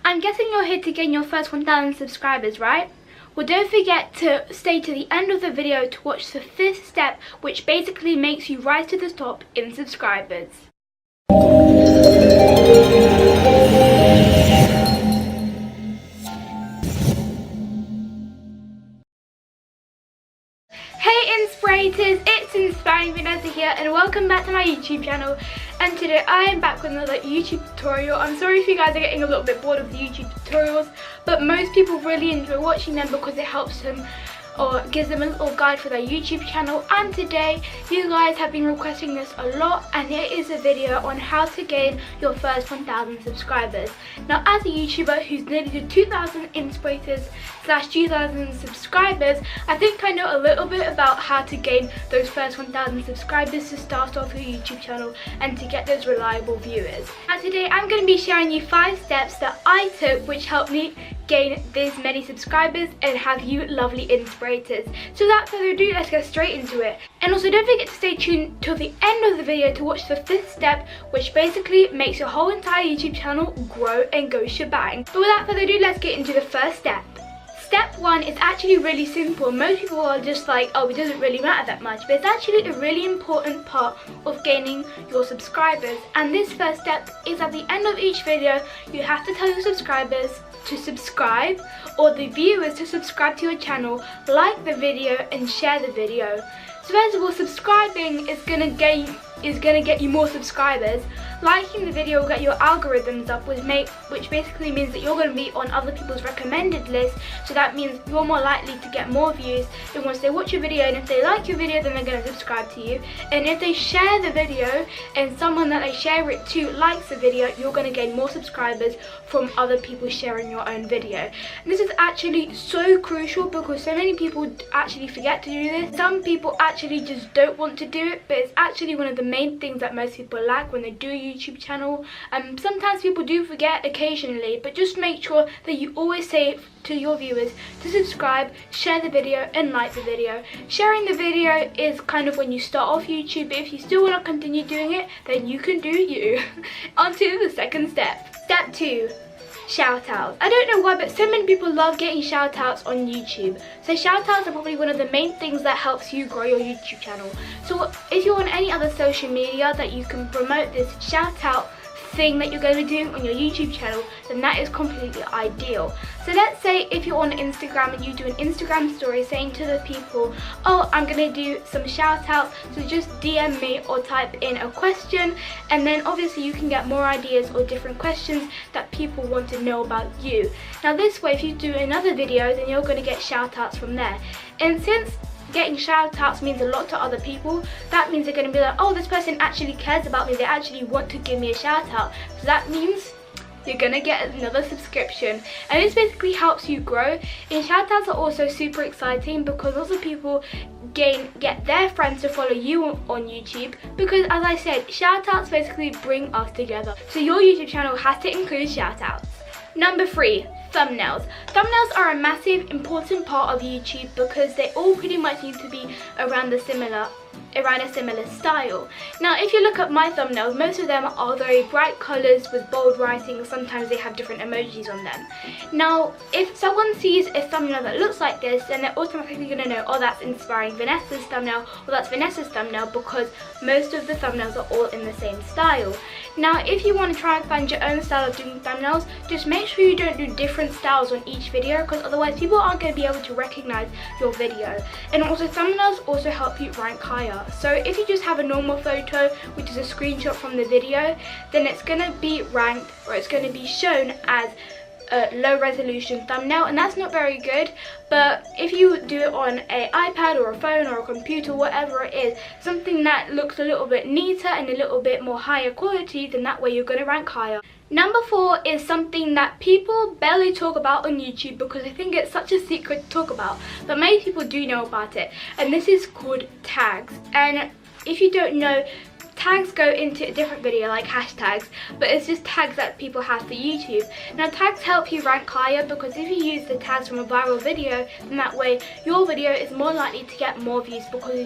I'm guessing you're here to gain your first 1,000 subscribers, right? Well, don't forget to stay to the end of the video to watch the 5th step, which basically makes you rise to the top in subscribers. Hey Inspirators, it's Inspiring Vanessa here and welcome back to my YouTube channel. And today I am back with another YouTube tutorial. I'm sorry if you guys are getting a little bit bored of the YouTube tutorials, but most people really enjoy watching them because it helps them or gives them a little guide for their YouTube channel. And today you guys have been requesting this a lot, and it is a video on how to gain your first 1,000 subscribers. Now, as a YouTuber who's nearly to 2,000 Inspirators / 2,000 subscribers, I think I know a little bit about how to gain those first 1,000 subscribers to start off your YouTube channel and to get those reliable viewers. And today I'm going to be sharing you 5 steps that I took which helped me gain this many subscribers and have you lovely Inspirators. So without further ado, let's get straight into it. And also don't forget to stay tuned till the end of the video to watch the 5th step, which basically makes your whole entire YouTube channel grow and go shebang. But without further ado, let's get into the first step. Step 1 is actually really simple. Most people are just like, oh, it doesn't really matter that much, but it's actually a really important part of gaining your subscribers. And this first step is at the end of each video, you have to tell your subscribers to subscribe, or the viewers to subscribe to your channel, like the video and share the video. So first of all, subscribing is gonna get you more subscribers. Liking the video will get your algorithms up, which basically means that you're going to be on other people's recommended list. So that means you're more likely to get more views. And once they watch your video, and if they like your video, then they're going to subscribe to you. And if they share the video and someone that they share it to likes the video, you're going to gain more subscribers from other people sharing your own video. And this is actually so crucial because so many people actually forget to do this. Some people actually just don't want to do it, but it's actually one of the main things that most people lack when they do a YouTube channel. Sometimes people do forget occasionally, but just make sure that you always say to your viewers to subscribe, share the video and like the video. Sharing the video is kind of when you start off YouTube, but if you still want to continue doing it, then you can do you. On to the second step. Step 2. Shoutouts. I don't know why, but so many people love getting shoutouts on YouTube. So shoutouts are probably one of the main things that helps you grow your YouTube channel. So if you're on any other social media that you can promote this shoutout thing that you're going to be doing on your YouTube channel, then that is completely ideal. So let's say if you're on Instagram and you do an Instagram story saying to the people, oh, I'm going to do some shout outs, so just DM me or type in a question, and then obviously you can get more ideas or different questions that people want to know about you. Now this way, if you do another video, then you're going to get shout outs from there. And since getting shout outs means a lot to other people, that means they're going to be like, oh, this person actually cares about me, they actually want to give me a shout out. So that means you're gonna get another subscription, and this basically helps you grow. And shout outs are also super exciting because lots of people get their friends to follow you on YouTube, because as I said, shout outs basically bring us together. So your YouTube channel has to include shout outs. Number 3, thumbnails. Thumbnails are a massive important part of YouTube because they all pretty much need to be around a similar style. Now if you look at my thumbnails, most of them are very bright colours with bold writing. Sometimes they have different emojis on them. Now if someone sees a thumbnail that looks like this, then they're automatically going to know, oh, that's Inspiring Vanessa's thumbnail, or that's Vanessa's thumbnail, because most of the thumbnails are all in the same style. Now if you want to try and find your own style of doing thumbnails, just make sure you don't do different styles on each video, because otherwise people aren't going to be able to recognize your video. And also thumbnails also help you rank higher. So if you just have a normal photo, which is a screenshot from the video, then it's going to be ranked, or it's going to be shown as a low resolution thumbnail, and that's not very good. But if you do it on an iPad or a phone or a computer, whatever it is, something that looks a little bit neater and a little bit more higher quality, then that way you're going to rank higher. Number 4 is something that people barely talk about on YouTube because I think it's such a secret to talk about, but many people do know about it, and this is called tags. And if you don't know, tags go into a different video, like hashtags, but it's just tags that people have for YouTube. Now tags help you rank higher, because if you use the tags from a viral video, then that way your video is more likely to get more views because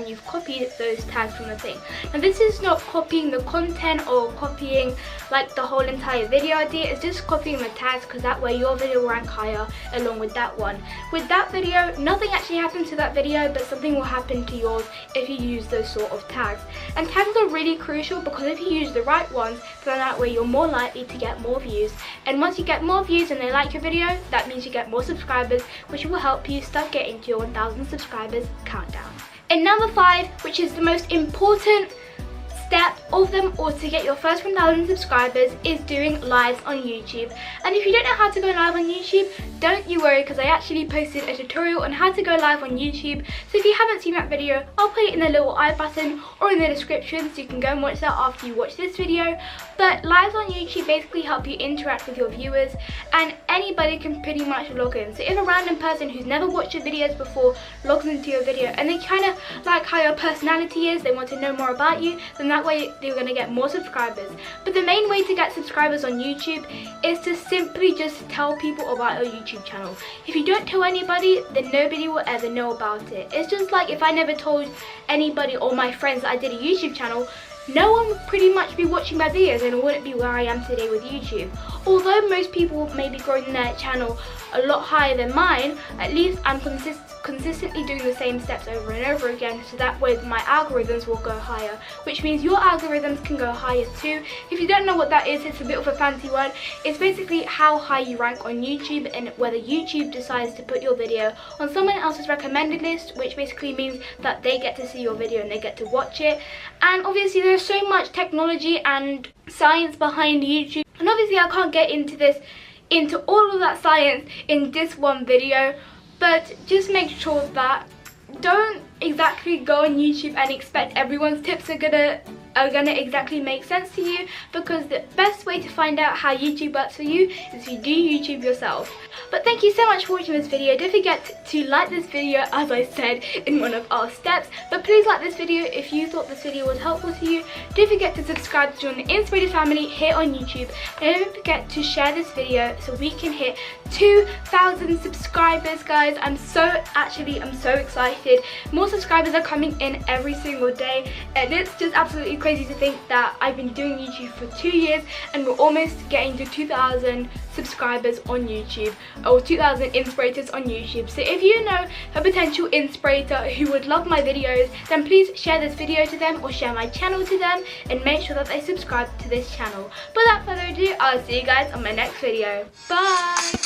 you've copied those tags from the thing. Now this is not copying the content or copying like the whole entire video idea, it's just copying the tags, because that way your video will rank higher along with that one. With that video, nothing actually happens to that video, but something will happen to yours if you use those sort of tags. And tags are really crucial, because if you use the right ones, then that way you're more likely to get more views. And once you get more views and they like your video, that means you get more subscribers, which will help you start getting to your 1,000 subscribers countdown. And number 5, which is the most important step of them all to get your first 1,000 subscribers, is doing lives on YouTube. And if you don't know how to go live on YouTube, don't you worry, because I actually posted a tutorial on how to go live on YouTube. So if you haven't seen that video, I'll put it in the little I button or in the description, so you can go and watch that after you watch this video. But lives on YouTube basically help you interact with your viewers, and anybody can pretty much log in. So if a random person who's never watched your videos before logs into your video and they kind of like how your personality is, they want to know more about you, then that way they're going to get more subscribers. But the main way to get subscribers on YouTube is to simply just tell people about your YouTube channel. If you don't tell anybody, then nobody will ever know about it. It's just like if I never told anybody or my friends that I did a YouTube channel, no one would pretty much be watching my videos and it wouldn't be where I am today with YouTube. Although most people may be growing their channel a lot higher than mine, at least I'm consistently doing the same steps over and over again, so that way my algorithms will go higher, which means your algorithms can go higher too. If you don't know what that is, it's a bit of a fancy word. It's basically how high you rank on YouTube and whether YouTube decides to put your video on someone else's recommended list, which basically means that they get to see your video and they get to watch it. And obviously there's so much technology and science behind YouTube, and obviously I can't get into all of that science in this one video, but just make sure that don't exactly go on YouTube and expect everyone's tips are gonna exactly make sense to you, because the best way to find out how YouTube works for you is if you do YouTube yourself. But thank you so much for watching this video. Don't forget to like this video, as I said in one of our steps, but please like this video if you thought this video was helpful to you. Don't forget to subscribe to join the Inspirators family here on YouTube, and don't forget to share this video so we can hit 2,000 subscribers, guys. I'm so excited. More subscribers are coming in every single day, and it's just absolutely crazy to think that I've been doing YouTube for 2 years and we're almost getting to 2,000 subscribers on YouTube, or 2,000 inspirators on YouTube. So if you know a potential inspirator who would love my videos, then please share this video to them or share my channel to them, and make sure that they subscribe to this channel. Without further ado, I'll see you guys on my next video. Bye!